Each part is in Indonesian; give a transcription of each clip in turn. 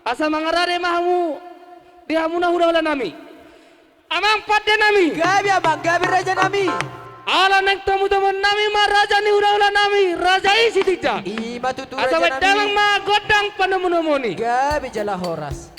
asa mangarare mahamu dihamuna hula-hula nami amang padde nami Gabi abang, gabi raja nami. ala nang tamu-tamu nami ma raja ni hula-hula nami raja isi tijak Ima tutu asa raja wedamang nami. ma godang panamu-namuni Gabi jala horas.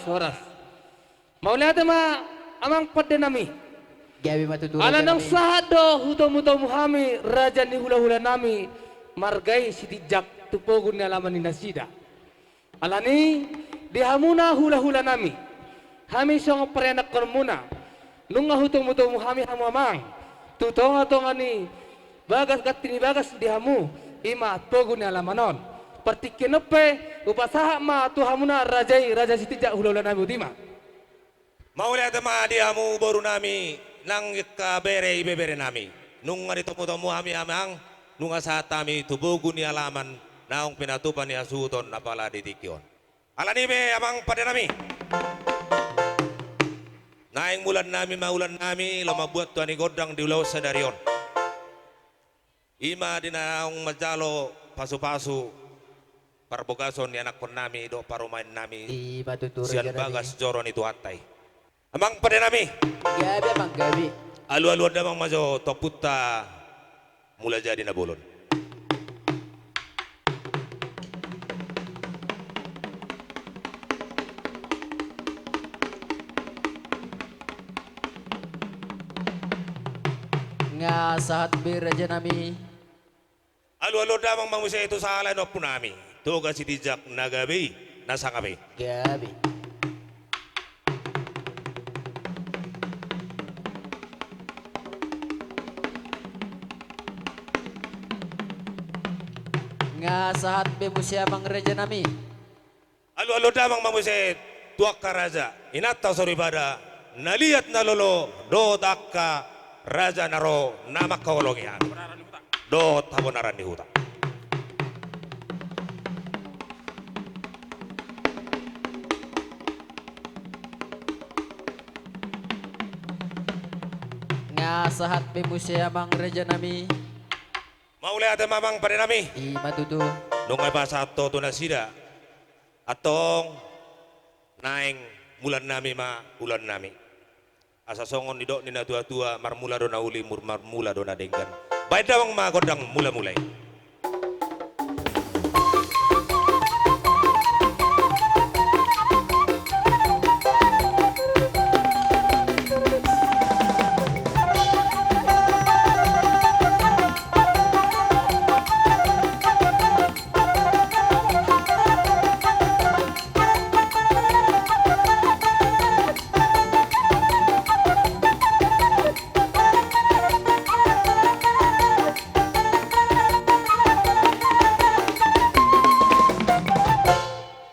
horas mau lihat ma amang padde nami Gabi matutu ala raja nang nami. sahado huto-muto muhami raja ni hula-hula nami margai sitijak tupogun ni alaman ni nasida ala ni dihamuna hula-hula nami hami song perenak kormuna nunga huto-muto muhami hamu amang tutonga-tonga ni bagas gatini bagas dihamu ima pogun ni alamanon partikenepe upasaha ma tuhamuna rajai raja sitijak hula-hula nami utima mau lihat ma diamu baru nami nang kabere ibebere nami nunga ditomu-tomu hami amang nunga saat kami tubugun ni alaman naong pinatupan ni asuton napala ditikyon alani be amang pada nami naing bulan nami maulan nami lama buat tuani godang di ulau sadarion ima dinaong majalo pasu-pasu parbogason ni anak pon nami do parumain nami Ima tutu sian raja nami. bagas joron itu atai amang pada nami Gabi abang, gabi. alu-aluan damang majo toputta mula jadi nabulon Nga sahat be raja nami. alu-aluan damang mamusa itu salah no punami tuga si dijak nagabi nasangabi Gabi. Nga sahat be musia mang raja nami. alu-aluan damang mamusa tuak karaja inata soribada naliat nalolo do takka raja naro nama kaolongnya do tabonaran di hutan Nga sahat be musia mang raja nami. mau lihat mamang pada nami Ima tutu. nungay pa sa ato tunasida atong naing mulan nami ma ulan nami asa songon ni dok ni na tua-tua marmula dona uli marmula dona denggan. Baik dawang ma godang mula-mulai.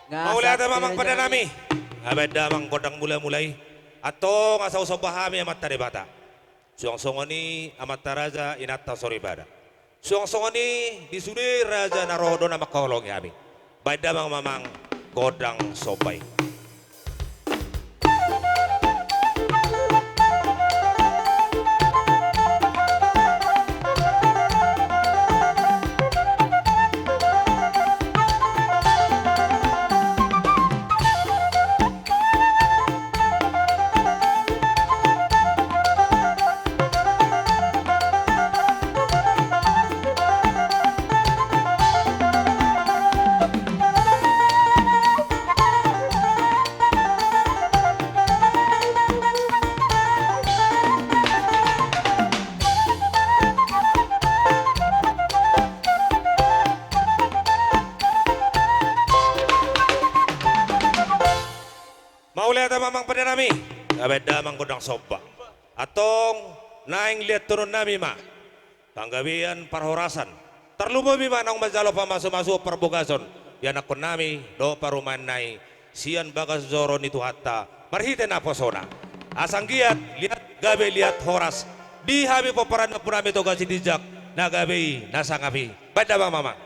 Maulay ada mamang pada nami. Abad damang godang mula-mulai. Atau ngasaw sa bahami amat tari bata. Suang-songoni amat taraja inatta sori bada. Suang-songoni disudi raja narodo na makaholong yami. Baik damang mamang godang sobay. Maulay ada mamang pada nami. Abad damang godang soba. Atong naing lihat turun nami ma. Panggawian parhorasan. Terlupa bima nang majalo pamaso-maso perbugason. Yan akon nami do paruman nai. Sian bagas zoron itu hatta. Marhite na posona. Asang giat lihat gabe lihat horas. Di habi paparan na punami to gasi dijak. Na gabe nasangabi. Baik damang mamang.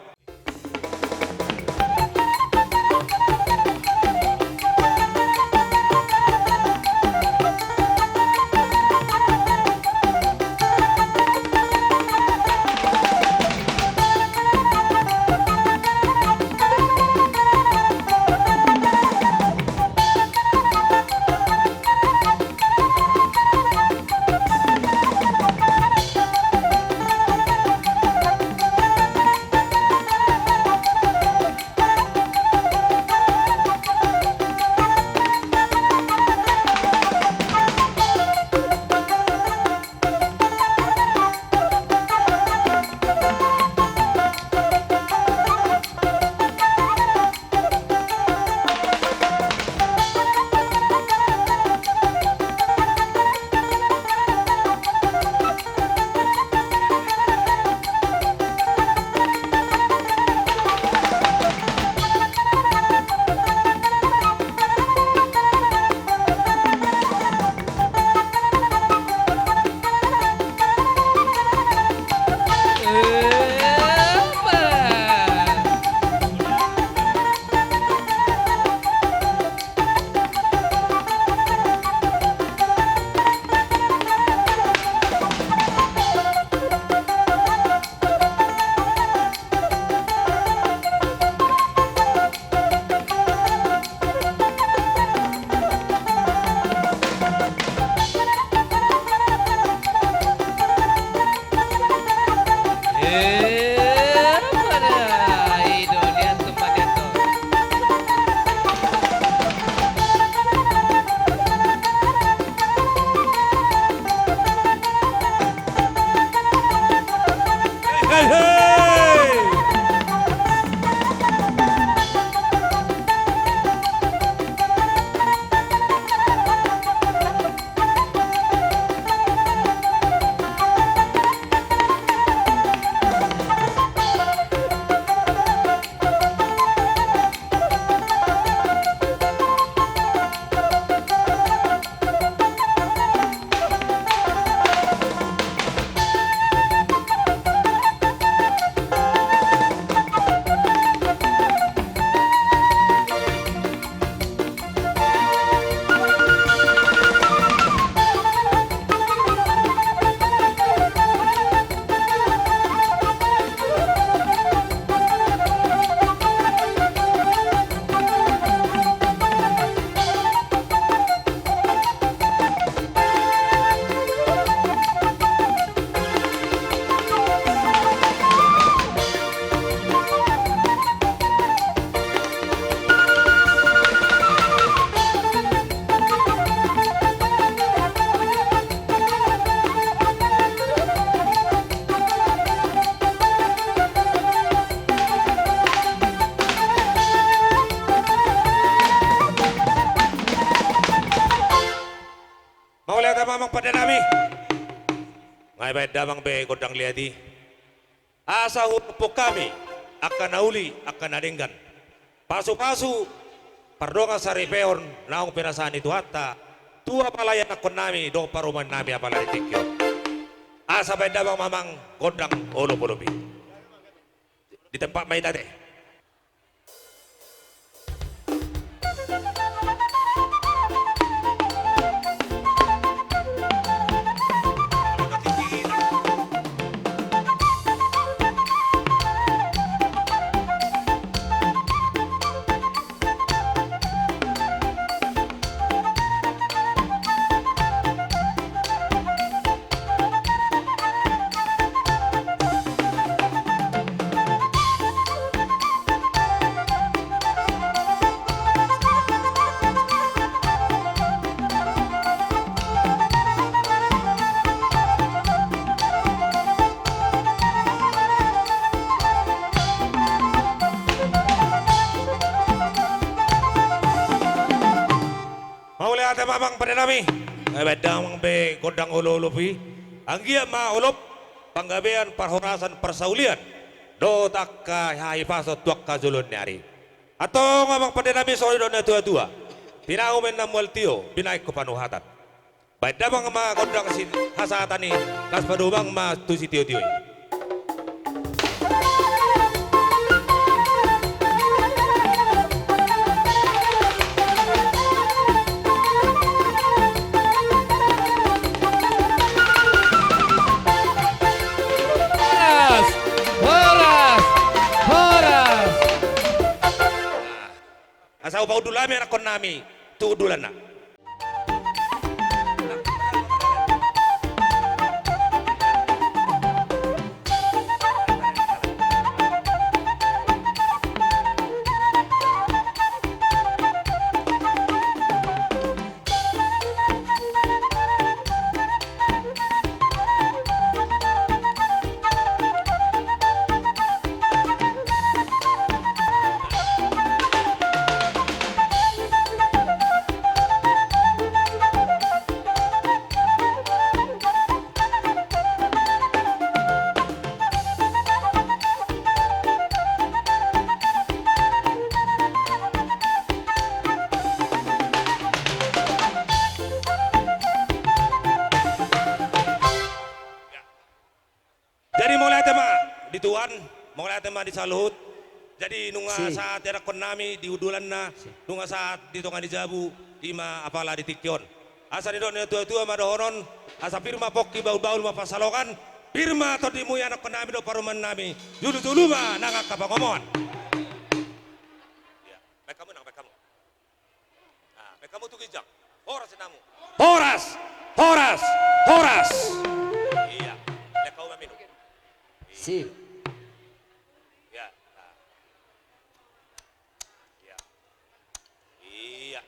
Maulaya tamamang pada nami. Ngay bayad damang be kodang liadi. Asa hupok kami akan nauli akan nadinggan. Pasu-pasu pardonga sa repeon naong pinasahan itu hatta tua palayan akon nami do paruman nami apala itikyo. Asa bayad damang mamang kodang olo-olobi. Di tempat may dati. Ate mamang pada nami, bedang be godang olo-olopi, anggia ma olop panggabean parhorasan persaulian, do takka hai pasot tuak kazulun nyari. Atau ngomong pada nami sori dona tua-tua, pinaumen namual tio, binaik ke panuhatan. Bedang ma godang sin hasatani, kas padubang ma tusi tio-tio. Asa upaw dulami anak kon nami, tuudulan na. Jadi mulai tema di tuan, mulai tema di saluhut. Jadi nunga saat era kon nami di udulan na, nunga saat di tongan di jabu, ima apala di tikyon. Asa di don tua-tua madohonon, asa firma pokki baul-baul ma pasalokan, firma to di muya anak kon nami do paruman nami. Dulu-dulu ma nangak kapangomongan. Ya, baik kamu nang baik kamu. Nah, baik kamu tuh kijang. Horas namu. Horas, horas, horas. Iya, baik kau minum. Sip. Ya. Nah. Ya. Iya.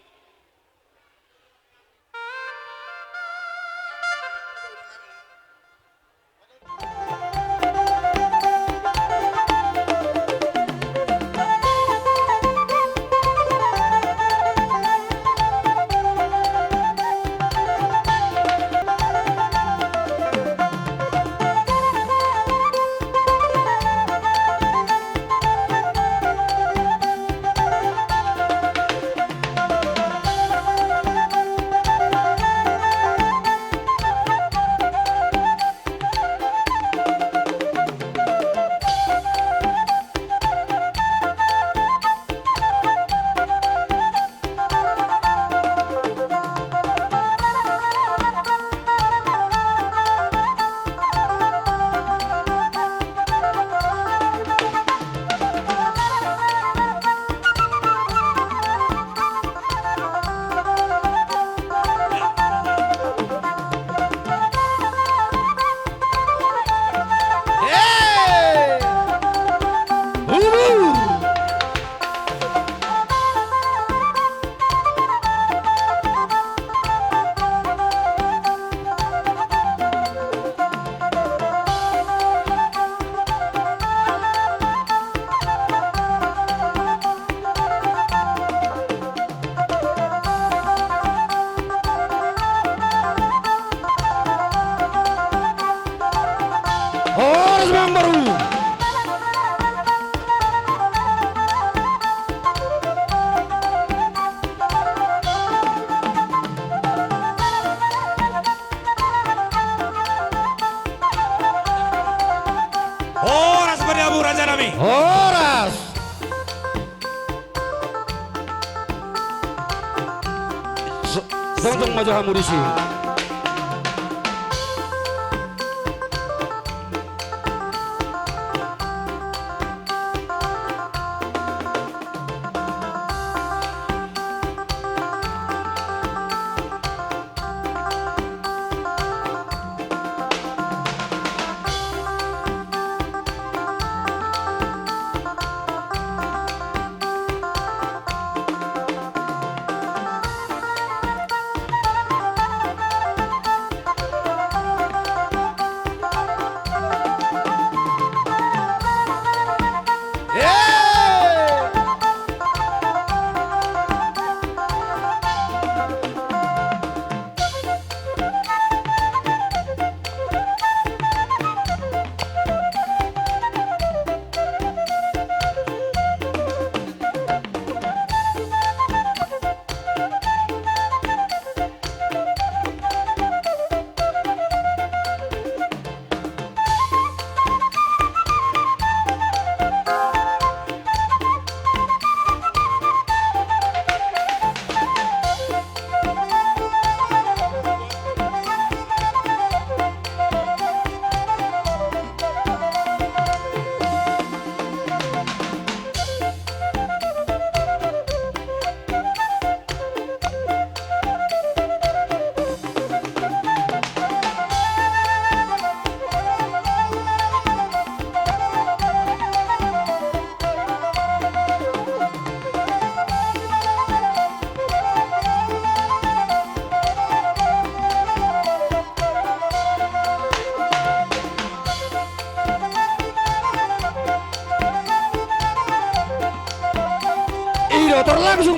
Oras. Dong maju hamu di sini.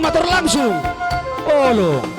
Motor langsung. Olo.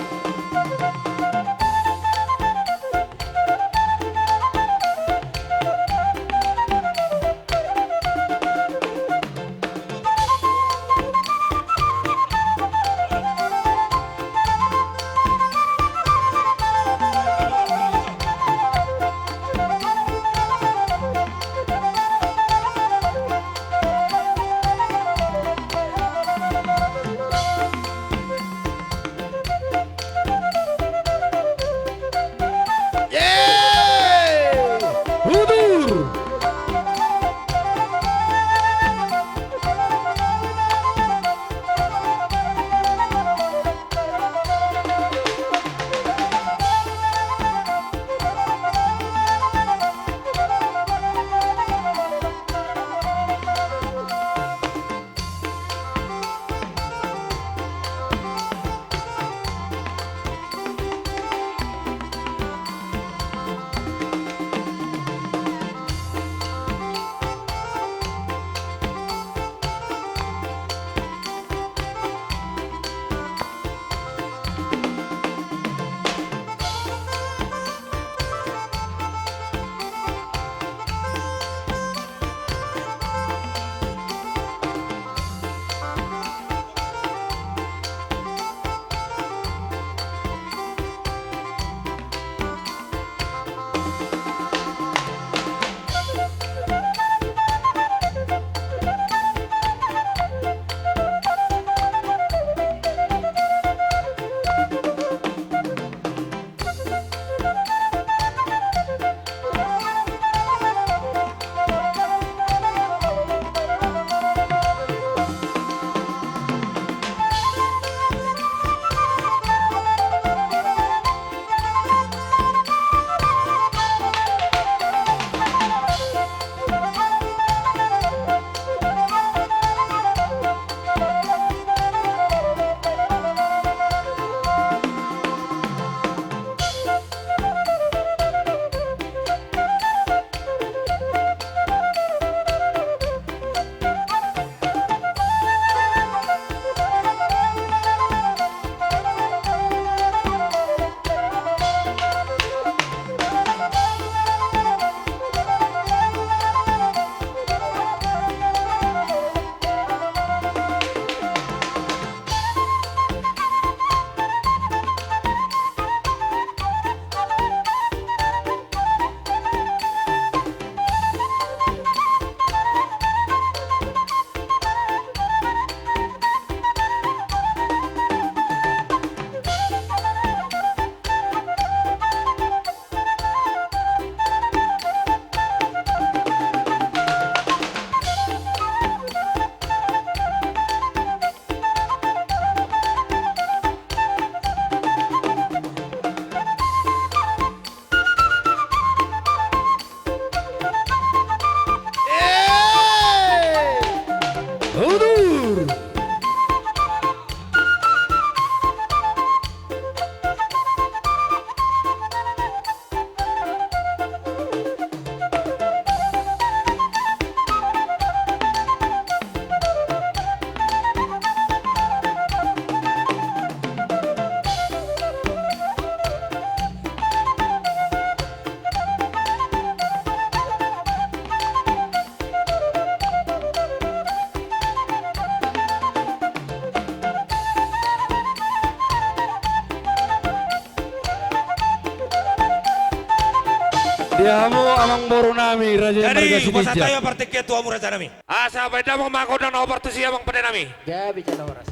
Dihamu amang boru nami Raja Marga Jadi masa Sidijak. tayo partiket tuwa mo raja nami. Asa ba mo makodang na opertusi amang pada nami. Gabi jala oras.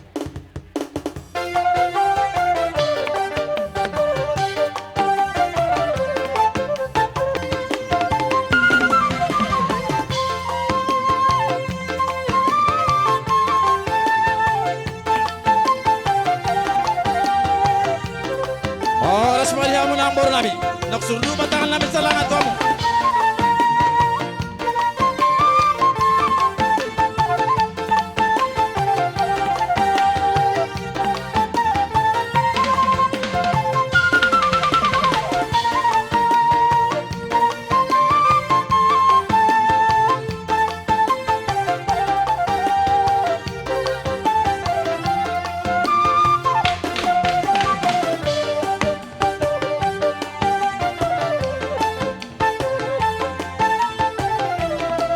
Oras malihamu na ang boru nami. Nagsuru batangan namin sa langat tuamo.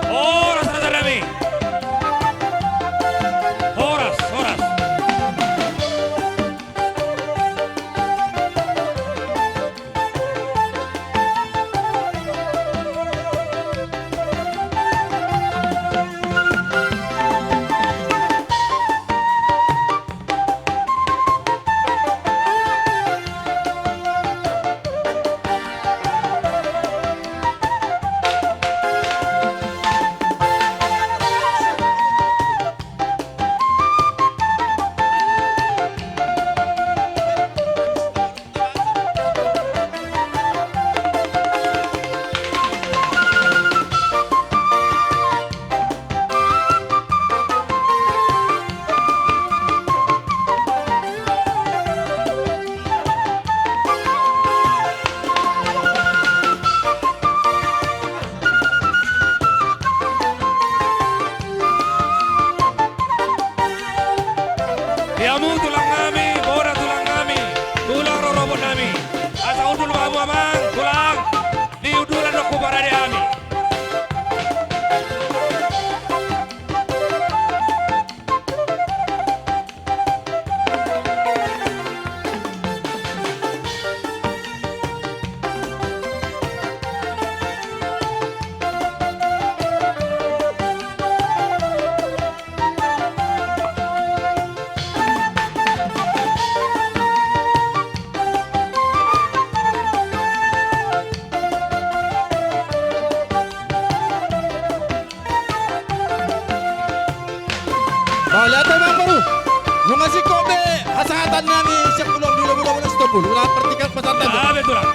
Oras raja nami. Oras, oras. Diamu tulang kami, bora tulang kami, tulang rorobot nami. Asa udul kamu amang, tulang, diudulan aku para diami. Lihat bang boru. Nung ngasih kobe hasangatan nami siap pulang dulu stop dulu. Ulah pertikat pesantren. Abe tulang.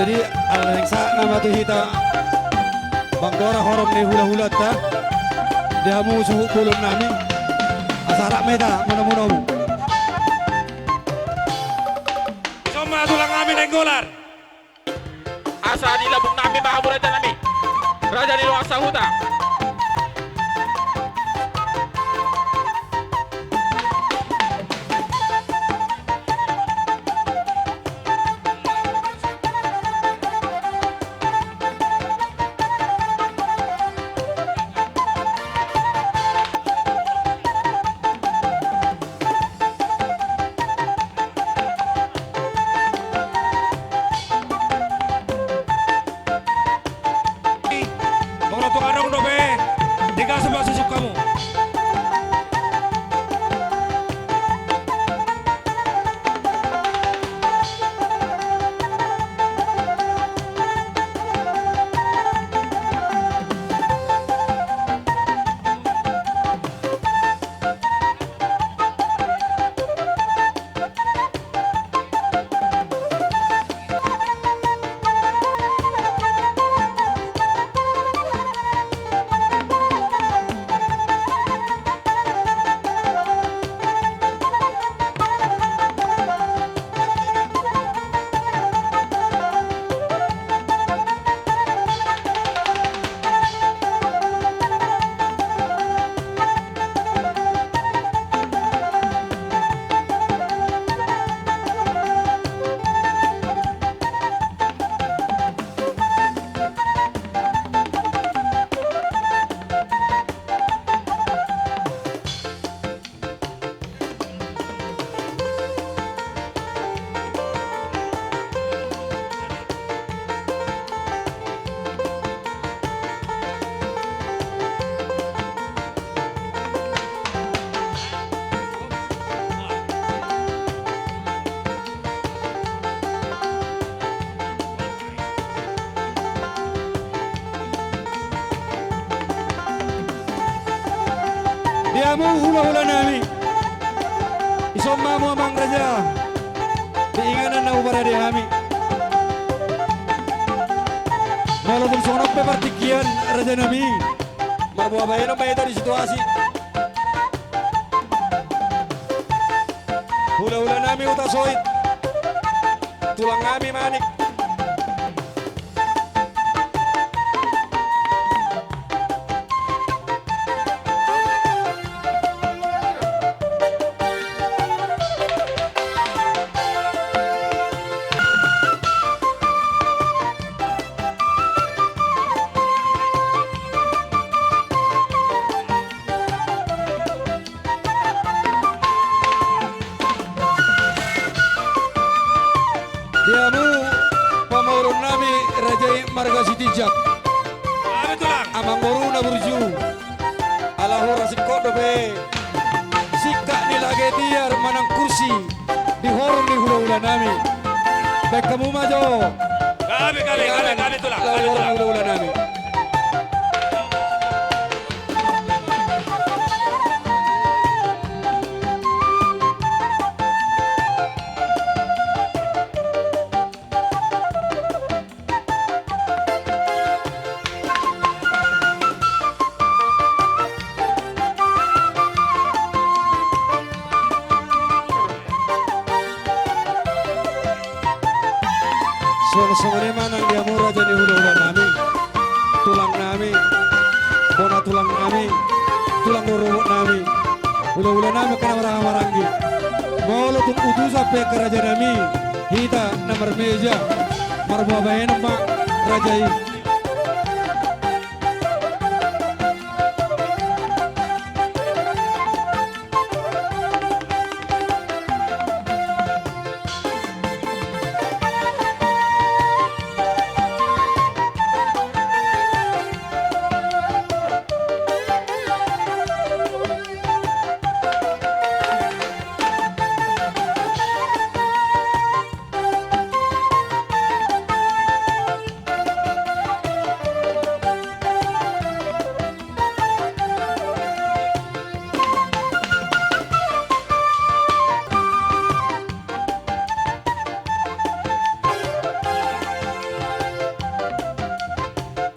Jadi alengsa nama tu hita Bangkora horom ni hula-hula ta. Dihamu suhu pulung nami. Asarak meta muna-muna bu. Soma tulang kami nenggolar. Asa di labung nami mahamu raja nami. Raja di luar sahuta. semua susuk kamu. Diamu hula-hula nami. Isommamu amang raja. Diinganan na ubara di hami. Walaupun sonok pe partikian raja nami. Marbuah bayano bayar di situasi. Hula-hula nami utasoit. Tulang kami manik. Diamu pamurun nami Raja Marga Sitijak. Kami tulang. Amang boru na burju. Alahur rasid kodo be. Sika nilage tiar manang kursi di horong di hula-hula nami. Baik kamu majo. Kami tulang. Lalu Kami horong tulang. hula-hula nami. Sama-sama manang diamu raja ni hula-hula nami. Tulang nami. Bona tulang nami. Tulang dorobok nami. Hula-hula nami kena marang-maranggi. Molo tung utusa pe ke raja nami. Hita nomor meja. Marbuah bayano mak raja i.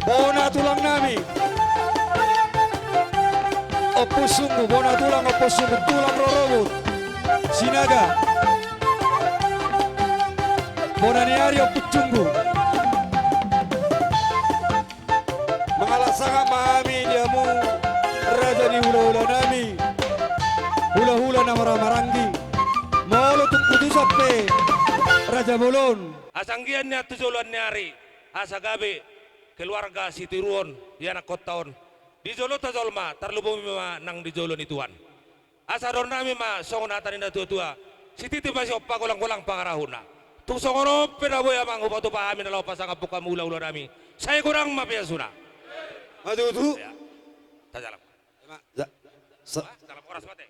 Bona tulang nami. Opus sungguh, bona tulang opus sungguh, tulang rorobot. Sinaga. Bona niari opus sungguh. Mengalah sangat mami diamu raja di hula-hula nami. Hula-hula nama Maranggi. Molo tuk putusan pe Raja Bolon. Asanggian niya tujuluan niari. Asa gabi keluarga Siti Ruon yana kotaon. Dijolo ta jolma tarlubong ma nang dijolo ni tuan. Asa ron nami ma songonatan na tua-tua. Siti ti masih oppa kulang-kulang pangarahuna. Tung songono penaboy amang upatu pahami na law pasang apuk kamula-ula nami. Saya kurang mapiasuna. Aduh tu. Ya. Tajalam. Dalam oras mate.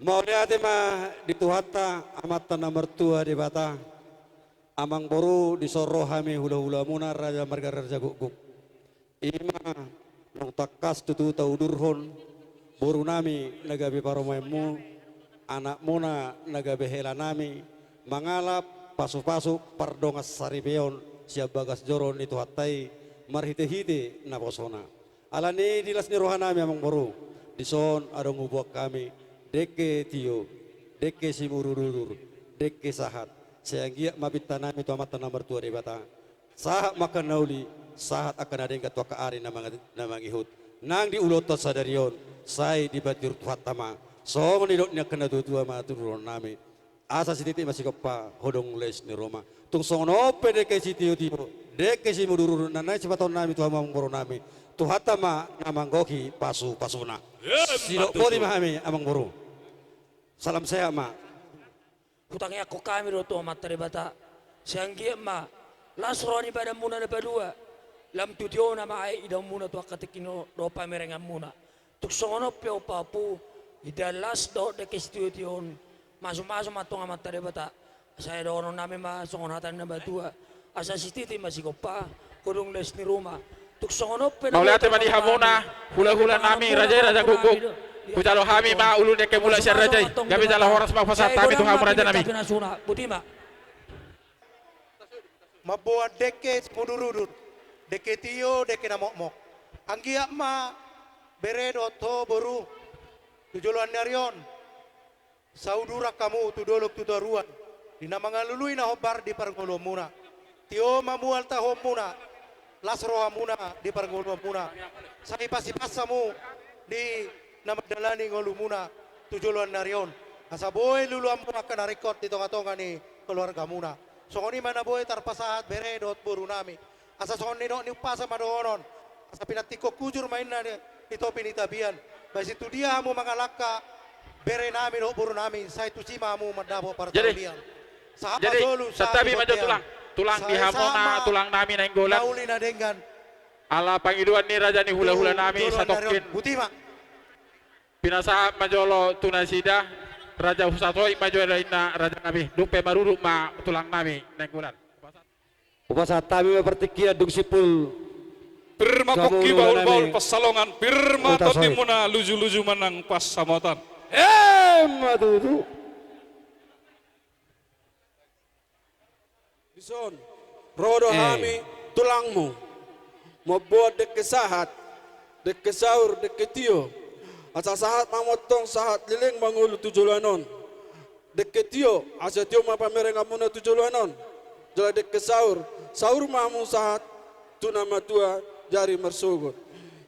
Mau lihat ma di tuhata amatan nomor tua di bata. Amang boru di soro hami hula-hula muna raja marga raja guguk. Ima nong takas tutu tau durhon boru nami nagabi paromemu anak muna nagabi hela nami mangalap pasu-pasu pardongas saribeon siap bagas joron itu hatai marhite-hite na posona. Alani dilas ni rohanami amang boru dison adong ubok kami deke tio deke simururur deke sahat sehingga mabita nami tu amatan nomor tua di bata sahat makan nauli sahat akan ada yang ketua keari namang ihut nang di ulotot sadarion saya di batir tuhatama so menidoknya kena dua ma turun nami asa sititi masih kepa hodong les ni Roma tung songono deke sitio tio deke simururur nanai cepaton nami tu amang boro nami tuhatama namang goki pasuna sidok podi mahami amang boro salam saya ma hutangnya ko kami ro to matare bata sianggi ma lasroni pada muna na padua lam tudio na mai idam muna to katikino ro pamerengan muna tuk songono pe papu idalas do de kesituation masuk matong matare bata saya do nami ma songonatan na batua asa sititi masih kopa kurung les ni rumah tuk songono pe Mau lihat mani hamona hula-hula nami raja guguk. Kujalo hami ma ulu deke mula syar rajai. Kami jala horas ma pasat kami tu hamu raja nami. Butima mabuat deke mudurur deke tio deke namokmok anggia ma beredo to boru tujuluan narion saudura kamu tudolok tudaruan dina mangalului na hobar di pargolo muna tio mamual ta homuna lasro muna di pargolo muna sai pasamu di na magdalani ngolu muna tujuluan narion asa boy lulu ampu akan record di tonga-tonga ni keluarga muna songoni mana boy tarpasahat beredot buru nami asa songoni no ni upasa madonon asa pinatiko kujur main na ito pinitabian basi tu dia mu mangalaka bere nami no buru nami sai tu sima mu madabo para tabian Jadi setabi maju tulang di hamona tulang nami na inggolan nauli na dengan ala pangiduan ni raja ni hula-hula nami satokin butima pinasa majolo tunasida raja husatoi majolo ina raja nami dupe maruru ma tulang nami nenggulan upasa tami pertikia dung sipul Pirma koki baul-baul pasalongan pirma toti muna luju-luju menang pas samotan matutu Bison rodo hami tulangmu mau buat dek sahat dek sahur dek tio asa sahat mamotong sahat liling mangulu tujulanon dek tio asa tio ma pamerenga muna tujulanon jala dek sahur mamu sahat tuna matua jari mersugut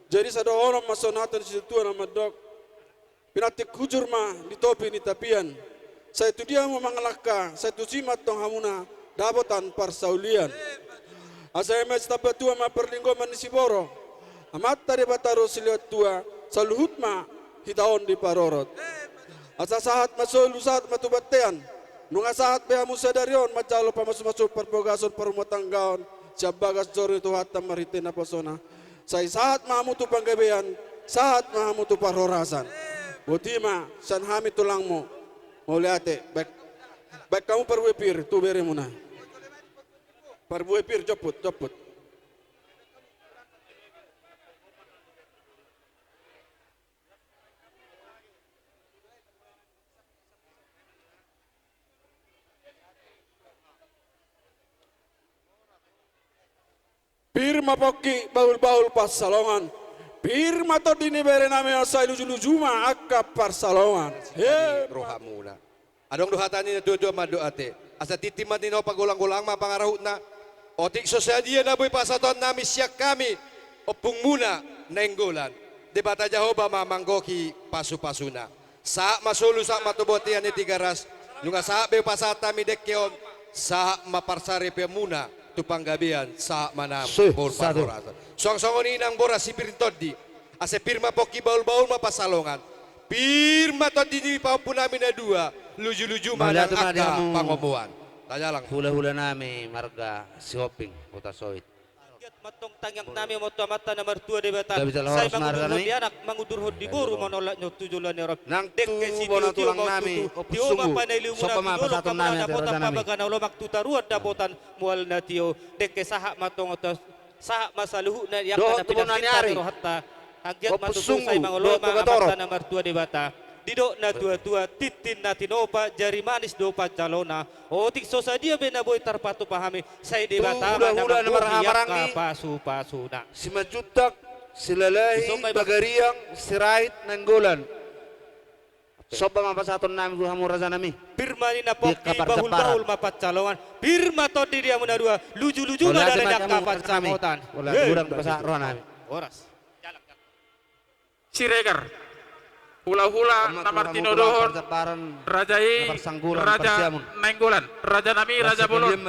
jadi sada orang masonatan situ tua nama dok pinatik kujur ma di topi ni tapian saya tu dia mau mangalaka saya tu simat tong hamuna dabotan parsaulian asa emes tapatua ma perlinggo manisiboro amat tadi bataro siliat tua saluhut ma hitaon di parorot asa sahat masolu sahat matubatean nunga sahat beha musadarion macalo pamasu-masu perbogason perumotanggaon siap bagas jori tu hatam maritina posona sai sahat mahamutu panggabean sahat mahamutu parhorasan botima san hami tulangmu mau liate baik kamu perwepir tu bere muna perwepir ceput Pirma poki baul-baul pas salongan. Pirma to dini bere nami asai luju-luju ma akap par salongan. roha mula adong dohatani na dua ma doate asa titiman ni no pagulang-gulang ma pangarahut na otik sosyadia na boy pasaton nami siyak kami opung muna nenggolan debata jahoba mamanggoki pasu-pasuna sa masulu sa matubotian ni tigaras nunga sa be pasata mi dekkeon sa maparsari pe muna tupanggabian sa manam bol panorasa song-songoni nang bora sipir todi ase pirma poki baul-baul ma pasalongan pirma todi di paupun nami na dua luju-luju manang akka pangomuan tanya lang hula-hula nami marga shopping kota soit Matong tangyang nami mo mata na martua de bata. Gabi sa Say lawas na mangudur nami. anak mangudur di buru manolak nyo tujulan ni Rob. Nang Dek kasi tubo na tiyo tulang nami, o Tiyo pusungo, mapanay liyo so muna pamapa tiyo sa atong nami, na at potan rada nami. pabaga na ulomak tutaruat na potan mual na tiyo. Dek kay saha matong otos saha masaluhu na yak Doon na tubo na pinakita nyari. ni Rohatta. Hagyat O matutusay pusungo, manguloma doon tugatorot. mata na martua de bata. Dido na tua-tua titin na tinopa jari manis dopa calona. O tikso sa dia benaboy tarpatu pahami. Say di bata hula-hula na marahamarangi. pasu-pasu na. Si Majutak, si Lalahi, Iso may Bagariang, si Rahit, Nanggolan. So pamapa sa atong nami, Tuhan mo raja nami. Pirma ni na Di poki kapar-kaparan. bahul-bahul mapat calongan. Pirma to di dia muna dua. Luju-luju na di dadak macam kapat kami. samotan. Wala, kurang basa roh nami. Oras. Siregar. Hula-hula na Martino Dohon. Rajai, Raja Nainggolan, Raja Nami, Raja Bolon,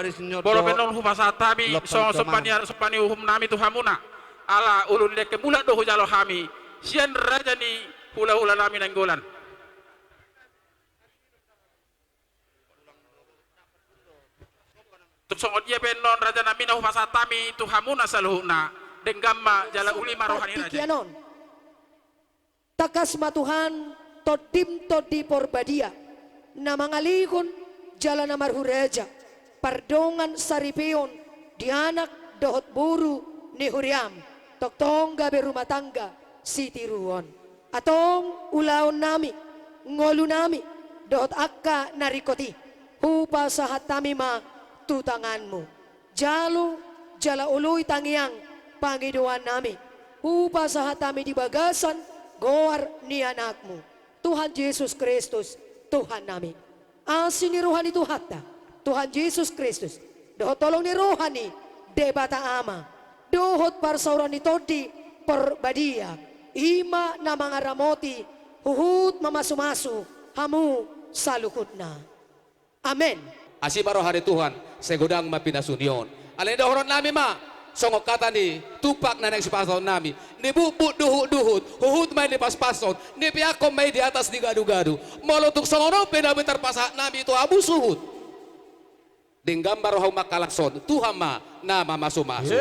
Bolo Benon Humasatami, Sopani Uhum Nami Tuhamuna, Ala Ulun Deke Mula Dohu Jalo Hami, Sian Raja ni hula-hula Nami Nainggolan. Tuksongot dia benon Raja Nami na Humasatami Tuhamuna Saluhuna, Denggama Jala Ulima Rohani Raja. Tikianon. Takas matuhan todim todi porbadia na mangalikon jala na marhureja pardongan saripeon dianak dohot buru ni huriam toktong gabe rumah tangga siti ruon atong ulaon nami ngolu nami dohot akka narikoti hupa sahat tami ma tutanganmu jalu jala uluy tangiang pangiduan nami hupa sahat tami di bagasan goar ni anakmu Tuhan Yesus Kristus Tuhan nami asin ni rohani Tuhatta Tuhan Yesus Kristus dohot tolong ni rohani debata ama dohot parsauran ni todi perbadia ima na mga ramoti huhut mamasumasu hamu salukutna amen Asima rohani Tuhan segudang mapinasunyon alin dohoron nami ma songok kata ni tupak na nagsipason nami ni bubut duhut huhut may ni paspason ni piakom may di atas di gadu-gadu molotuk songono penabitar pasa nami itu abu suhut dengan barohau makalakson Tuhan ma nama masu-masu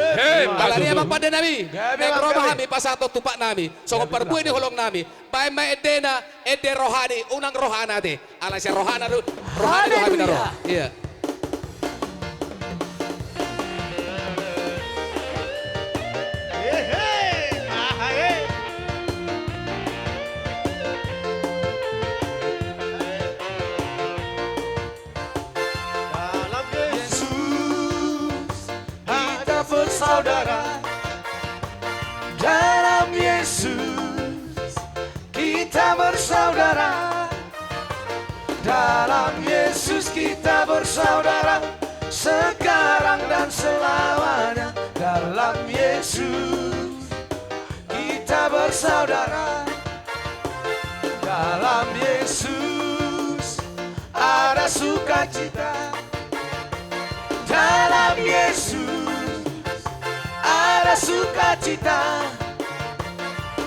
balani emang pada nami negroma hami pasato tupak nami songok perbuai ni holong nami bae ma edena ede rohani unang rohana te alasya rohana rohani rohani na roh iya Saudara dalam Yesus kita bersaudara dalam Yesus kita bersaudara sekarang dan selamanya dalam Yesus kita bersaudara dalam Yesus ada sukacita dalam Yesus ada sukacita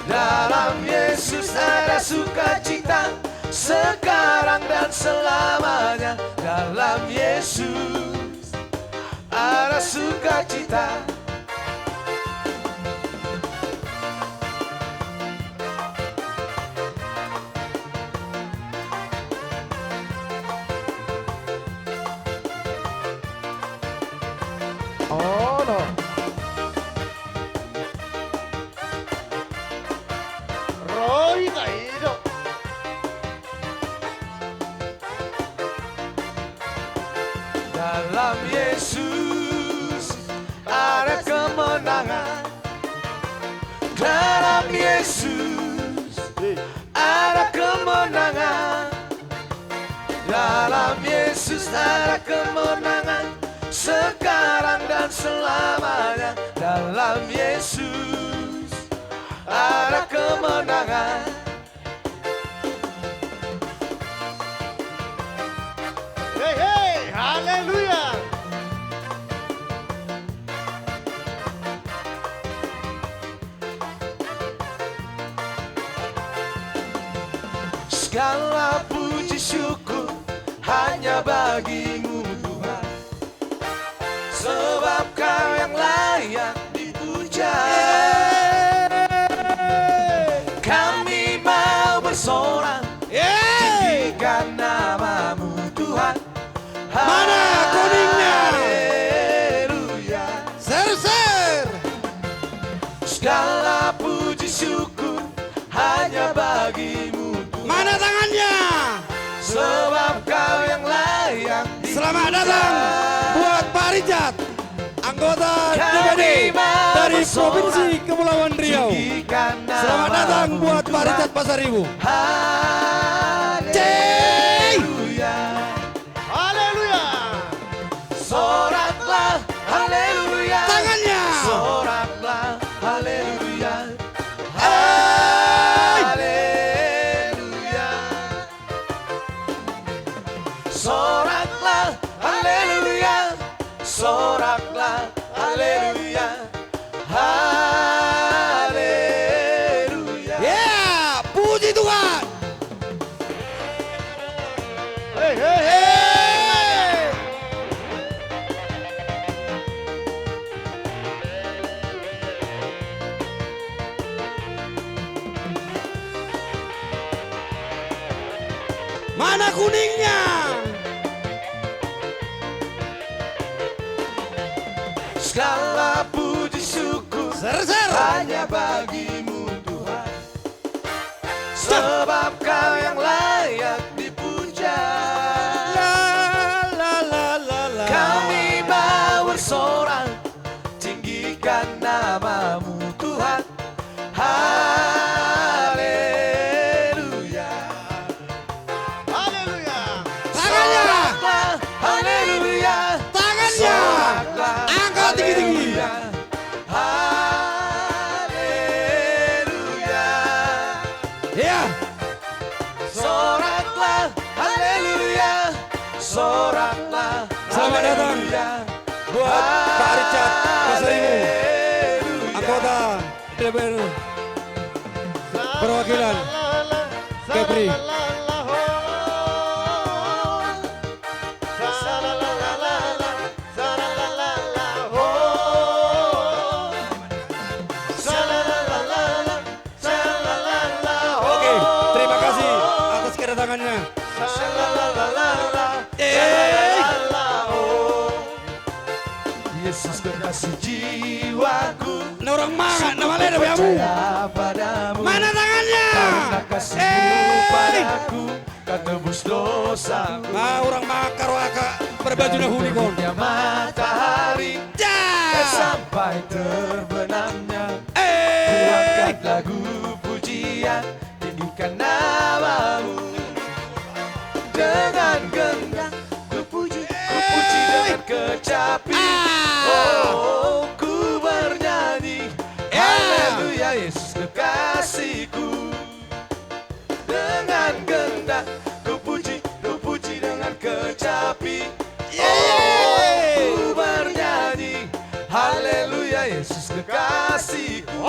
dalam Yesus ada sukacita sekarang dan selamanya dalam Yesus ada sukacita oh no Roy Caído. Dalam Yesus ada kemenangan. Dalam Yesus ada kemenangan. Dalam Yesus ada kemenangan. Sekarang dan selamanya. Dalam Yesus ada kemenangan. Hey, hey, haleluya. Segala puji syukur hanya bagimu Tuhan, sebab Kau yang layak di Segala puji syukur hanya bagimu Tuhan. Mana tangannya? Sebab kau yang layak Selamat datang buat Pak Rijat, anggota DPD dari Provinsi Kepulauan Riau. Selamat datang buat Pak Rijat Pasaribu. Haleluya, haleluya. Soraklah haleluya. Tangannya. Soraklah haleluya. Soraklah haleluya, soraklah haleluya, haleluya. Ya, puji Tuhan. Hey, hey, hey. Mana kuningnya? Segala puji syukur hanya bagimu Tuhan. Sebab kau yang layak dipuja. Kami mau bersorak tinggikan namamu Tuhan. Haleluya, haleluya. Soraklah haleluya. Tangannya. Angkat tinggi-tinggi. Haleluya. Ya. Soraklah haleluya. Soraklah. Selamat datang buat Pak Rijat Pasaribu, anggota DPR perwakilan Kepri. Oke, terima kasih atas kedatangannya. Yesus kekasih jiwaku, Orang makan nama leda biamu. padamu. Mana tangannya? Karena kasihmu padaku, kau tebus dosaku. Orang makar waka berbaju hunikon. Matahari sampai terbenamnya, ku angkat lagu pujian, tinggikan namamu. Dengan gendang ku puji dengan kecapi. Oh, ku bernyanyi, haleluya Yesus kekasihku. Dengan gendang ku puji dengan kecapi. Oh, ku bernyanyi, haleluya Yesus kekasihku.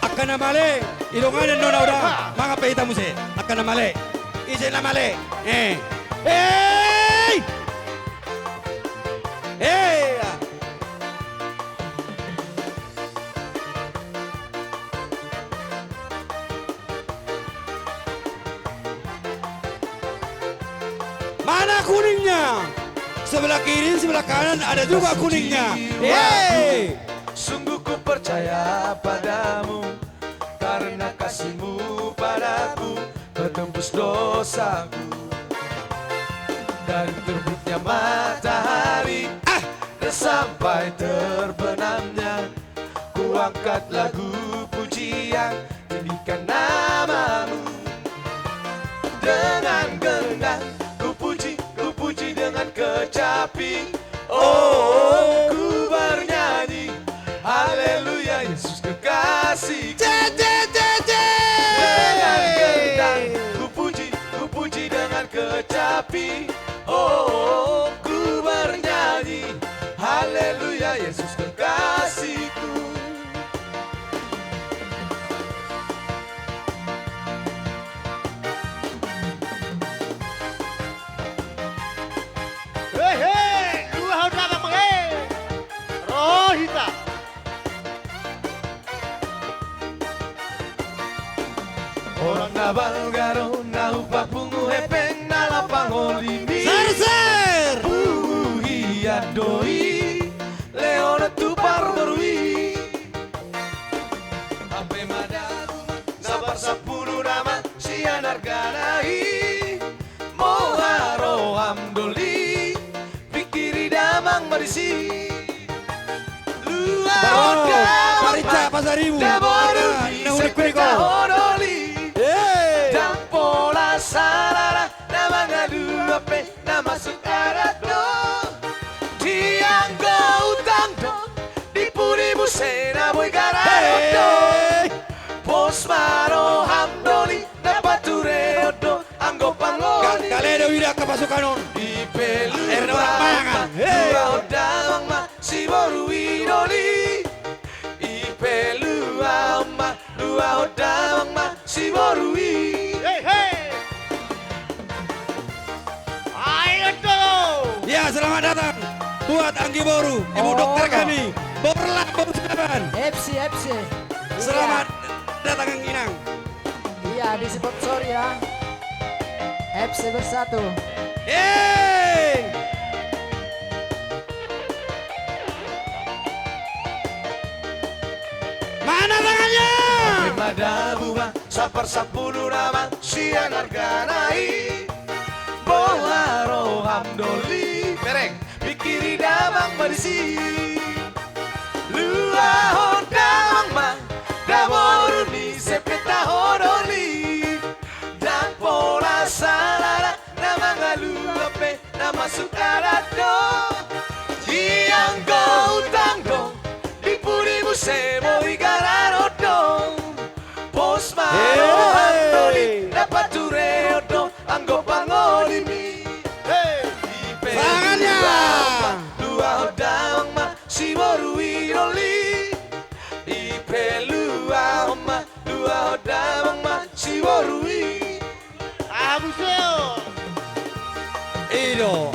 Akan namale, ilongan dan nona udah, mga pahita mo si. Akan namale, isin namale. Hey! Hey! Mana kuningnya? Sebelah kiri, sebelah kanan ada juga kuningnya. Hey! Sungguh ku percaya padamu, karena kasihmu padaku menembus dosaku. Dari terbitnya matahari dan sampai terbenamnya, ku angkat lagu pujian, tinggikan namamu. Dengan gendang ku puji dengan kecapi. Oh, ku bernyanyi, haleluya Yesus kekasihku. Dengan gendang ku puji dengan kecapi. Oh, ku bernyanyi, haleluya Yesus kekasihku. Orang nabal garo na upapungu hepeng na lapangolimi. Ser! Puhi adoi leona tu parborui. marisi Baro, parica pasaribu. sepeda honoli dan pola salah nama ngadu ape nama sukarado dianggo utang do dipuri busena boy garado pos maro hamdoli dapat tureodo anggo pangoli Kalian udah kepasukan on. di pelu Erna dua odawang ma si boru idoli i pelu ama dua odawang ma si boru ayo dong Ya, selamat datang buat Anggi Boru, ibu dokter kami. Borlah Boru Senaban. FC. Selamat datang Kang Inang. Iya, disponsor ya. FC bersatu. Yeay! Mana tangannya? Mada bunga sapar sapulu nama siang arganai Bolaro hamdoli Mereng pikiri damang marisi Lua hodamang ma Damoru ni sepeta hodoli Dan pola salara nama ngalu ape nama sukarado Yang go utang dong Dipuri musemo igararo dong Pos maro handoli dapat tureo dong Anggo pangoli mi Tangannya. Dua hodang ma si boru idoli Ipelua ma dua hodang ma si boru Abuseo Ido.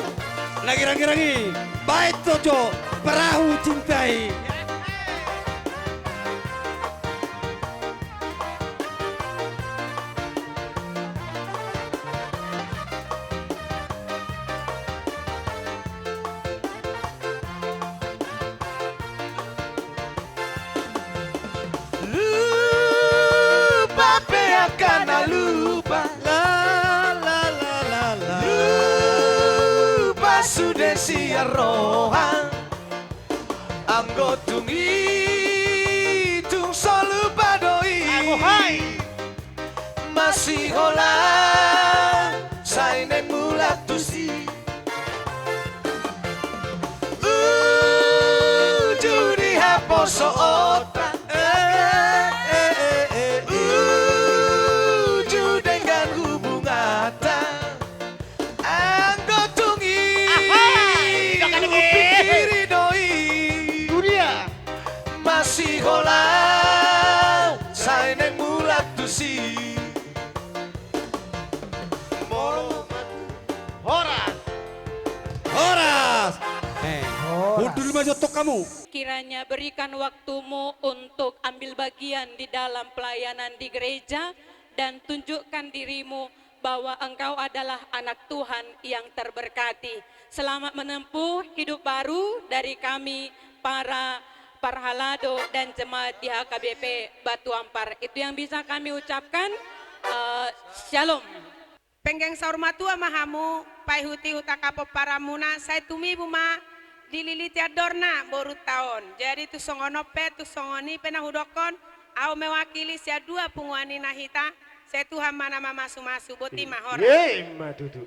Lagi. Baik Tojo, perahu cintai. Lupa pe akan lupa Lupa sudah siarohan Anggo tungi tung solu padoi Masih hola Saine mulat tusi Judi haposo otak dengan hubungan Anggo tungi Pikiri doi Dunia Masih hola Saine mulat tusi Horas. Udah masuk tok kamu. Kiranya berikan waktumu untuk ambil bagian di dalam pelayanan di gereja dan tunjukkan dirimu bahwa engkau adalah anak Tuhan yang terberkati. Selamat menempuh hidup baru dari kami para Parhalado dan jemaat di HKBP Batu Ampar. Itu yang bisa kami ucapkan. Shalom. Penggeng saur matua mahamu, pai huti hutakapo paramuna, saya tumi buma dililiti adorna boru tahun. Jadi tu songono pe tu songoni pena hudokon, au mewakili sia dua punguani nahita, saya tuhan mana masu boti mahora. Madudu.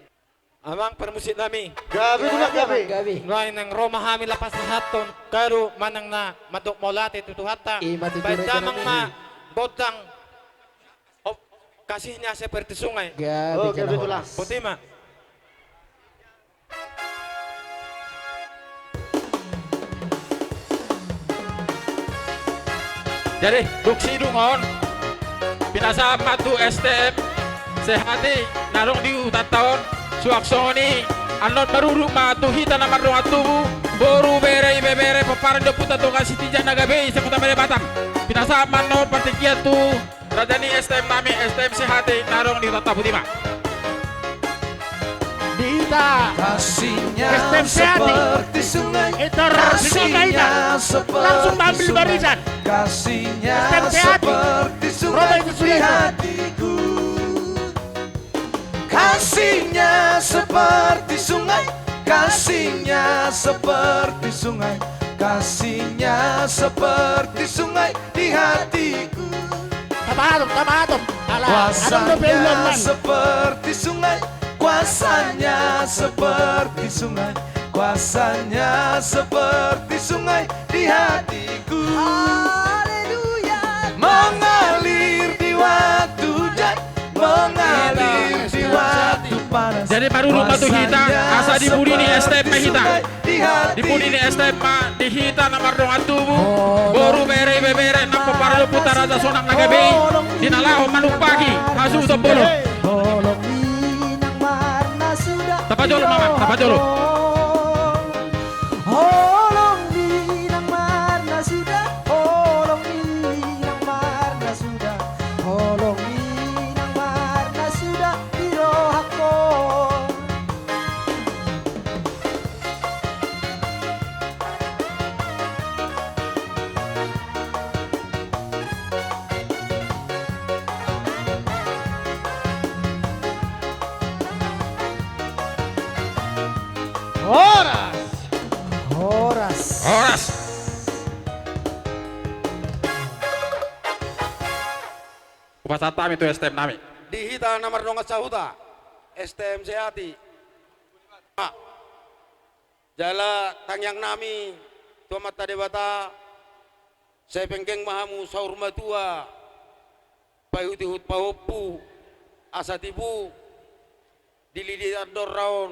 Amang permusik nami. Gabi pula gabi. Lain ng Roma hami lapas haton, karu manang na madok molate tutuhata. Baik damang ma botang kasihnya seperti sungai. Gabi itulah. Potima. Jadi duksi dungon pinasa matu STM sehati narong di utataon suaksoni anon maruru matu hita na marung atubu boru bere paparan do puta to kasih tijan nagabe sa puta mere batang pinasa manon partikia tu Rajani STM nami STM sehati narong di utatabu lima Dita kasihnya seperti sungai kasihnya langsung ambil barisan kasihnya seperti sungai di hatiku kasihnya seperti sungai kasihnya seperti sungai, kasihnya seperti sungai di hatiku. Kuasanya seperti sungai, kuasanya seperti sungai, kuasanya seperti sungai di hatiku. Mengalir di waktu hujan, mengalir di waktu panas. Jadi baru rumah tu hita asa dibudi ni STM hita. Dibudi ni STM di hita nomor dongan tubuh. Boru bere bebere nampo para putar raja sonang nagabe. Dinalaho manupagi hasu topolo. Tapajolo mama, tapajolo. Horas. Upasata itu STM nami. Di hita nomor dongat sahuta STM Sehati. Jala tangyang nami tua mata debata saya penggeng mahamu saur matua payuti hut pahopu asatibu dilidi ador raon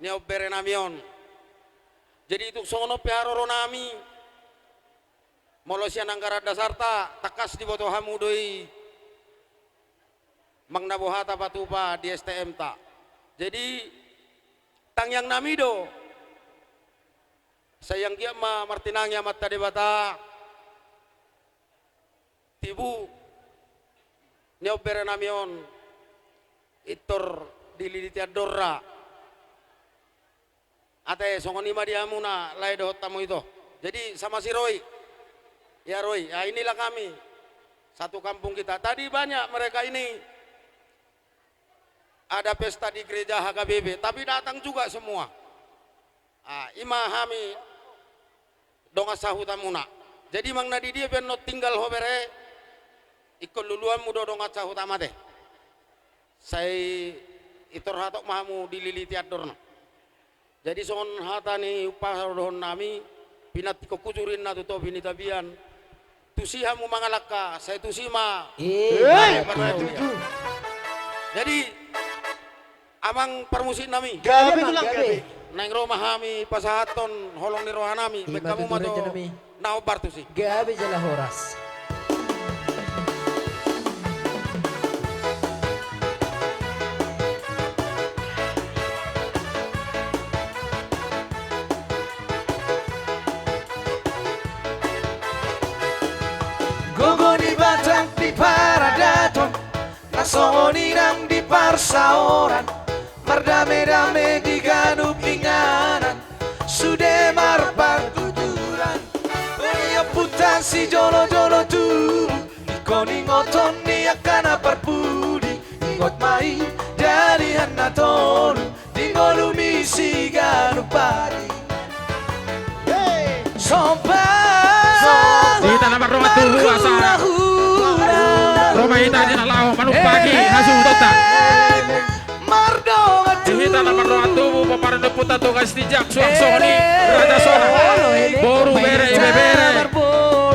niau berenamion. Jadi itu sono piharoro nami molosian angkara dasarta takas di boto hamu doi mangnabohata patupa di STM ta. Jadi tangyang nami do sayang dia ma martinangnya mata debata tibu niau berenamion itor dilidi adorra. Ate songoni madiamuna lai dohot tamu itu. Jadi sama si Roy. Ya Roy, ya inilah kami. Satu kampung kita. Tadi banyak mereka ini. Ada pesta di gereja HKBP, tapi datang juga semua. Imahami donga sahutamuna. Jadi mang nadi dia ben not tinggal hobere ikut luluan mudo donga sahutamate. Saya itor hatok mahamu dililiti adorna. Jadi songon hata ni uparodon nami pinat ko kujurin na to binitabian tusiha mo mangalaka saya tusima jadi amang permusin nami gabi tulang gabi nang romahami pasahaton holong ni rohanami kamu mato nao bartusi gabi jala horas. Gogoni batang di paradaton, nasongoni nang di parsaoran, mardame-dame di ganup linganan, sude marpar tuturan, Pria putan si jolo-jolo turu, ikoni ngoton ni akana parpudi, ingot mai dari hanatonu, di ngolumi si ganup pari. Di tanah rumah tubuh asa rumah kita di nalau manupagi hasu tota di tanah rumah tubuh paparan deputa tugas tijak suang soni raja sona boru bere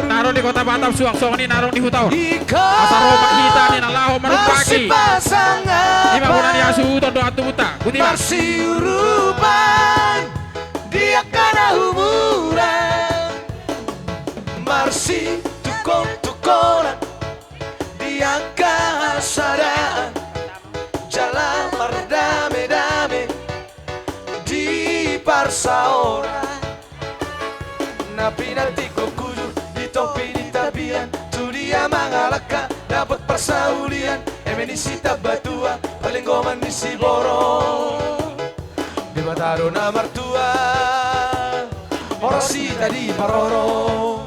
naruh di kota Batam suang soni naruh di hutau asal rumah kita di nalau manupagi lima bulan hasu doa tubuta kutiba dia kana humuran marsi tukon-tukonan dia kasadaan jalan merdame-dame di parsaoran napi nanti ko kujur di topi di tabian tu dia mangalaka dapat persaulian emenisita batua paling goman di Siboro di Bataro na martua orasita di Paroro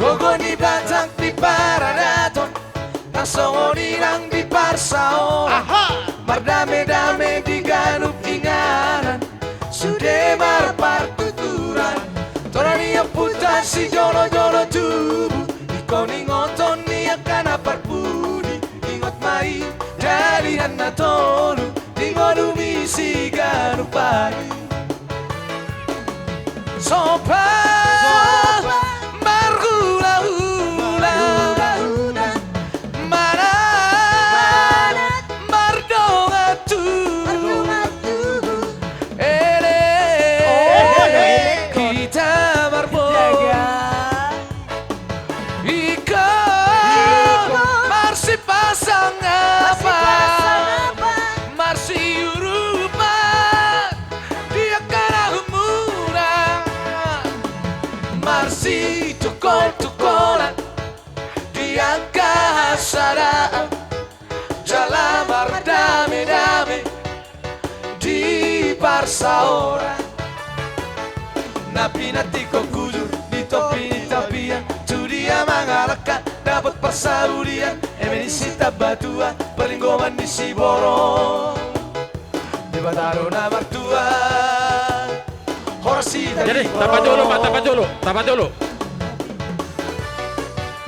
Gogoni batang di paradaton Nasongoni nang di parsao Mardame-dame di ganup inganan Sude marpar tuturan Torani putar si jolo-jolo tubuh Ikoni ngoton ni akan parpudi Ingot mai dari hana tolu Dingodu misi ganupari Sopa marhula-hula Mana mardonga tubuh kita marboga Ikon marsi pasang apa Marsi Urupa dia kalah murah Marsi tukol-tukolan diangka hasadaan Jalan berdame-dame di parsaora Napi nanti kau kujur di topi di tapian Tu dia mengalakan dapat persaudian Emenisi tabatua perlinggoman di Siborong Di Bataro na mertua Horasi Jadi tapan dulu Pak, tapan dulu.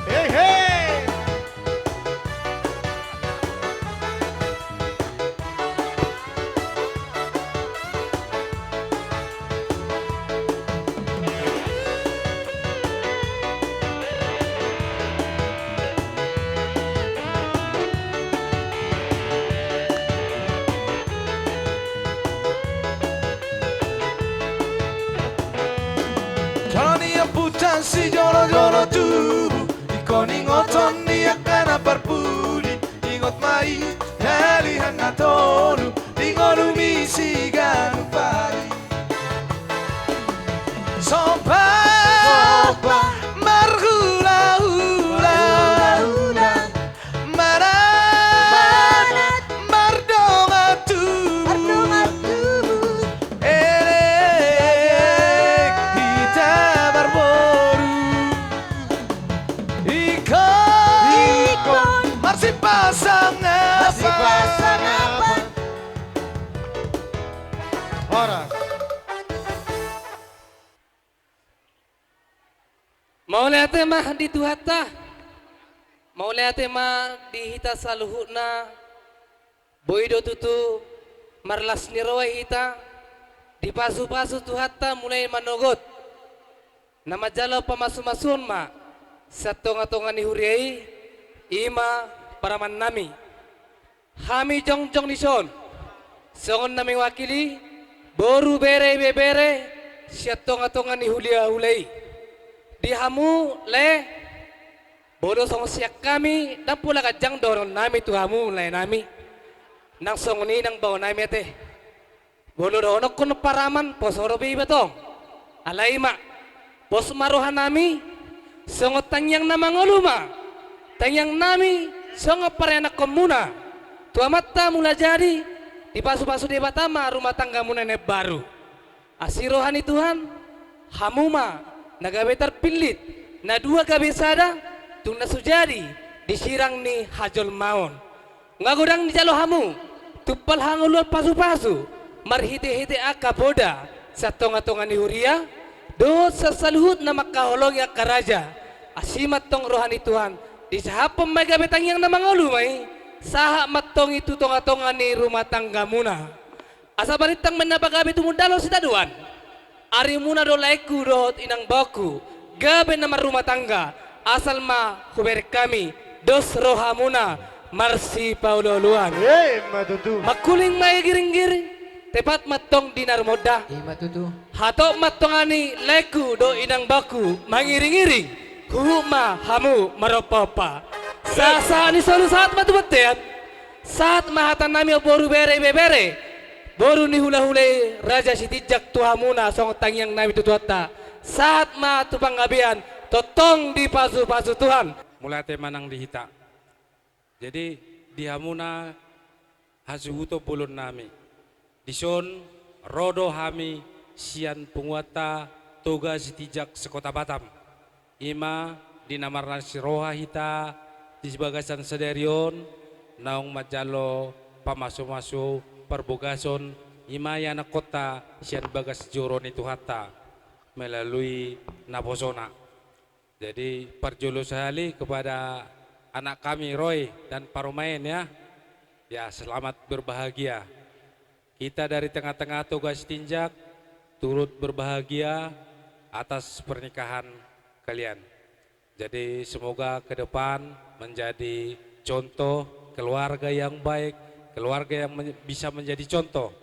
Hei hei. Johnny putan si jolo-jolo tubuh Ikoni ngoton ni akan parpudi Ingot mai dari hana tonu Dingodu misi ganupari Sopa marhula-hula Mana mardonga tubuh kita barboru Ikon masih pasang apa Horas. Mau lihat mah di tuhata, mau lihat mah di hita saluhuna, boido tutu marlas niroi hita, di pasu-pasu tuhata mulai manogot. Nama jalo pamasu-masun ma, satonga-tonga ni huriai, ima paraman nami. Hami jong-jong ni son, songon nami wakili, boru bere-bere, satonga-tonga ni hulia hulai. Dihamu le bodo song siak kami dan pula kajang dorong nami tu hamu le nami nang song ni nang bawa nami te bodo dono kun paraman posoro bi betong alai ma pos maruhan nami song tanyang nama ngoluma tanyang nami song parena komuna tua mata mula jadi di pasu-pasu di batama rumah tangga munene baru asirohani Tuhan hamuma nagabe terpilit na dua gabe sada tuna sujadi disirang ni hajol maon ngagudang ni jalo hamu tupal hangulul pasu-pasu marhite-hite aka boda satonga-tonga ni huria do sasaluhut na makaholong ya karaja asimat tong rohani Tuhan di sahapam may gabe tangyang na mangulu may saha matong itu tonga-tonga ni rumah tangga muna asa baritang menabagabe tumudalo si taduan Ari muna do laiku dohot inang baku gabe nama rumah tangga asal ma kuber kami dos rohamuna marsi paulo luan makuling may giring-giring tepat matong dinar moda hatok matong ani laiku do inang baku mangiring-iring kuhuma hamu maropapa sa ni solu saat matu betet saat mahatan nami boru bere boru ni hula-hulai raja sitijak tuhamuna song tangyang nami tutuata saat ma tupang gabian totong di pasu-pasu Tuhan mulai temanang dihita. Jadi dihamuna hasuhuto pulun nami. Dison rodo hami sian penguata toga sitijak sekota Batam. Ima di namar siroha hita di sebagasan sederion naung majalo pamaso-maso perbogason imaya na kota sian bagas joron itu hatta melalui Naposona. Jadi perjolo sekali kepada anak kami Roy dan Paromain ya. Ya selamat berbahagia. Kita dari tengah-tengah tugas tinjak turut berbahagia atas pernikahan kalian. Jadi semoga ke depan menjadi contoh keluarga yang baik, keluarga yang bisa menjadi contoh.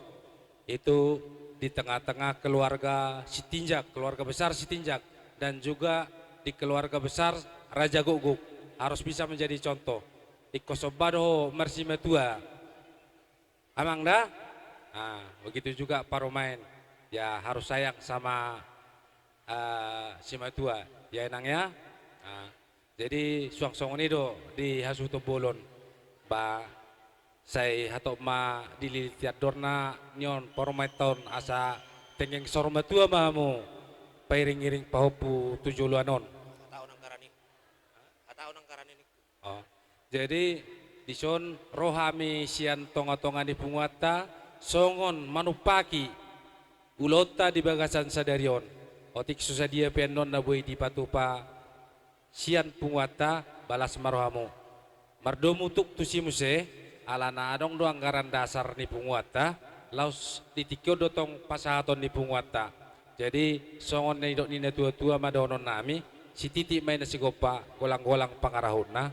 Itu di tengah-tengah keluarga Sitinjak, keluarga besar Sitinjak, dan juga di keluarga besar Raja Guguk harus bisa menjadi contoh. Ikosobado mersi metua, amang dah. Nah, begitu juga Paromain, ya harus sayang sama si metua, ya enangnya. Nah, jadi suang-suang ini do di hasuto bolon, ba saya hatop ma dilitiat dorna nyon Paromain tahun asa tengeng sormatua mamu, pairing-iring pahopu tujuluanon. Oh, jadi dison rohami sian tonga-tonga di punguata songon manupaki ulota di bagasan sadarion otik susadia penon na buai di patupa sian punguata balas marohamu mardomu tuk tusimuse alana adong do anggaran dasar ni punguata laus ditikyo dotong pasahaton ni punguata. Jadi songon na idok nina tua-tua madonon nami si titik main nasi gopa golang-golang pangarahuna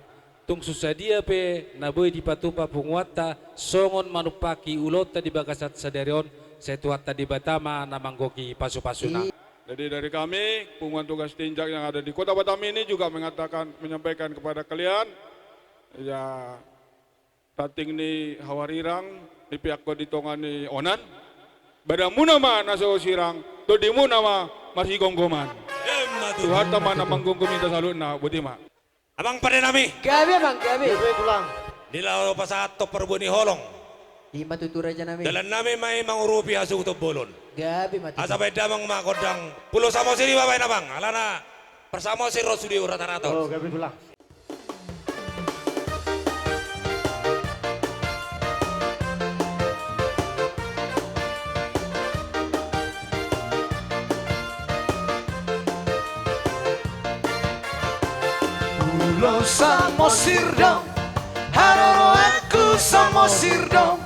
tung susadia pe naboy di patupa punguata songon manupaki ulota di bagasat sadarion setuata di Batama namanggoki pasu-pasuna. Jadi dari kami punggungan tugas tinjak yang ada di Kota Batam ini juga menyampaikan kepada kalian ya tating ni hawarirang di pihak koditongan ni onan badamuna ma naso sirang todimu nama marhi gonggoman Tuhan teman namanggung minta salut na butima. Abang pada nami. Gabi bang, gabi. Pulang. Di lalu pasato perbuni holong. Di matutur aja nami. Dalam nami may mangurupi asu utop bolon. Gabi matutur. Asa beda mang makodang pulo samo siri babay na bang. Alana persamo si Rosudi rata-rata. Oh, gabi pulang. Lo samo sirdo, haroro aku samo sirdo.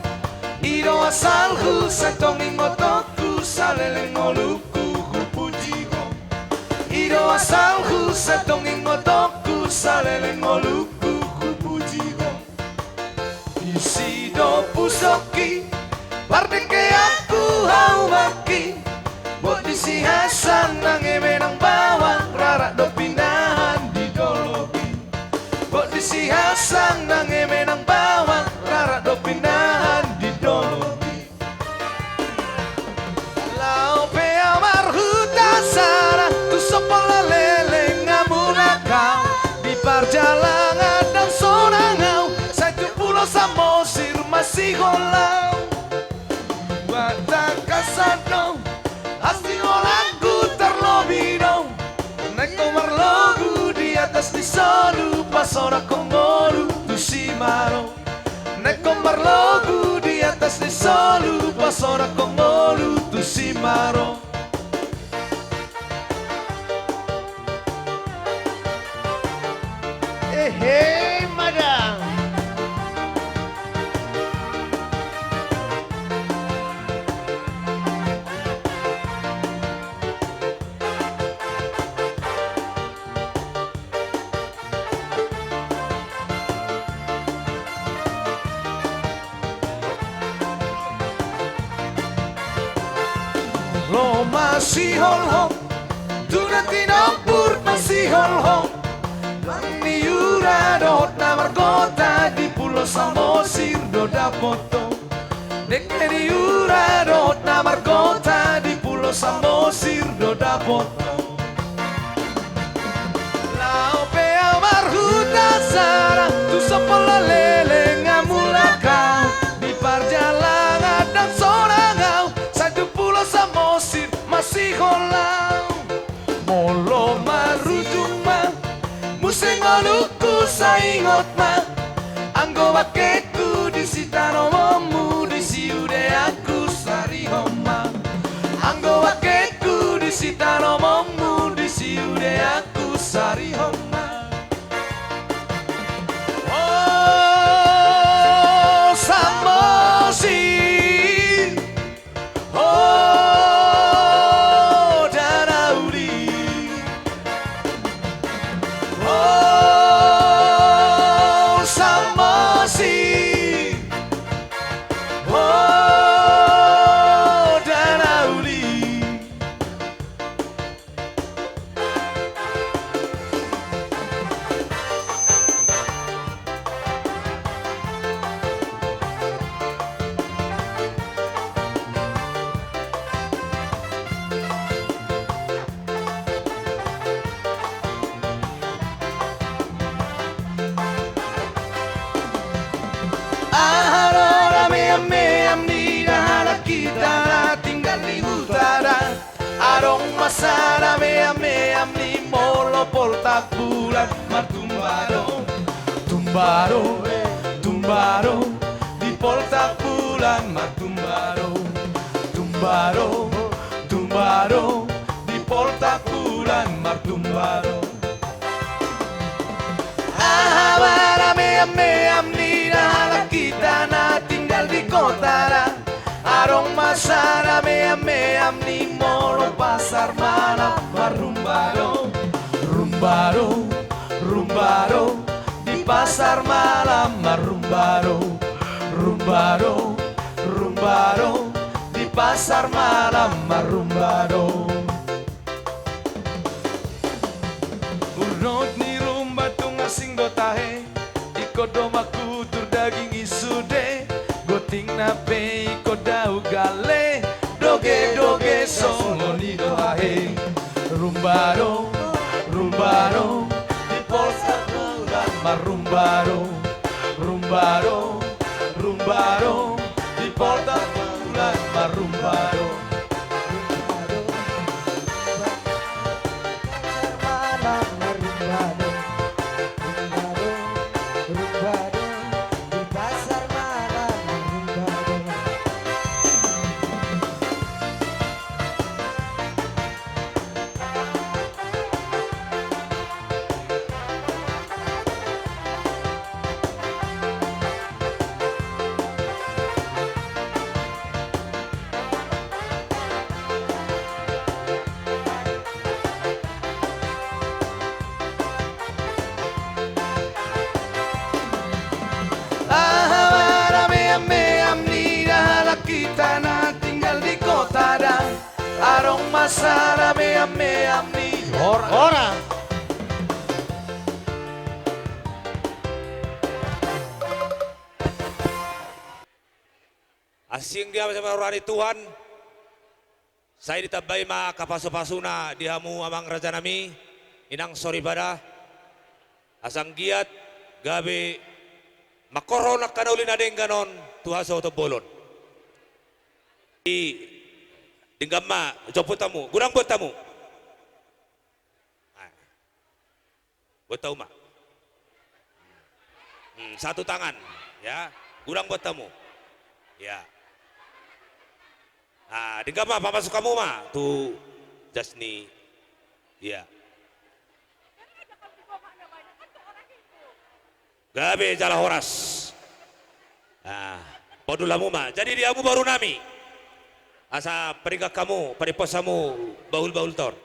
Ido asalku setonging motoku saleleng oluku kupujigo. Ido asalku setonging motoku saleleng oluku kupujigo. Isido pusoki, pardeke aku haumaki. Buat disi Hasan nang emenang bawang rarak do pinahan di dolobi. Si Hasan nang emenang bawang rara do pinahan di dolobi. Lau pe amarhuta sara tu sopola lele ngamuna kau di perjalanan dan sonangau satu pulau Samosir masih golau. Wata kasano hasti olaku terlobino naik nomor logu di atas di solu pasora kongolu tu simaro naik nomor logu di atas di solu pasora kongolu tu simaro. Hey madam. Lo masih holhong, duda tinapur masih holhong. Ni yura dot namar kota di Pulau Samosir do dapoto. Dek ni yura dot namar kota di Pulau Samosir do dapoto. Lao pe amar huta sara tu sepola lele ngamula kau di perjalanan dan sorangau satu Pulau Samosir masih holau. Molo marujuma ingot ma anggo bakeku di sitanomomu di siude aku sari homa anggo bakeku di sitanomomu di siude aku sari homa oh samosi oh danauli oh samosi oh danauli Masana me amni molo poltak bulan martumbaro tumbaro tumbaro di poltak bulan martumbaro tumbaro tumbaro di poltak bulan martumbaro me amni nah kita na tinggal di kota arong masana me amni molo pasar malam marumbaro rumbaro rumbaro di pasar malam marumbaro rumbaro rumbaro di pasar malam marumbaro urut ni rumba tung asing dotahe ikodomaku tur daging isude goting nape kodau gale doge doge songoni doahe rumbaro rumbaro di polsa bulan marumbaro rumbaro rumbaro di polsa bulan marumbaro kita na tinggal di kota dan arong masara me amni orang asing dia bersama orang Tuhan saya ditabai ma kapaso-pasuna dihamu amang raja nami inang sorry pada asang giat gabe makoronak kanaulin adeng ganon tuhaso to bolon dinggam ma jopot tamu gurang buat tamu buat tamu ma satu tangan ya gurang buat tamu ya dinggam ma pamasuk kamu ma tuh jasni ya gabe jala horas podulamu ma jadi diamu baru nami asa perigak kamu pariposamu baul-baul tor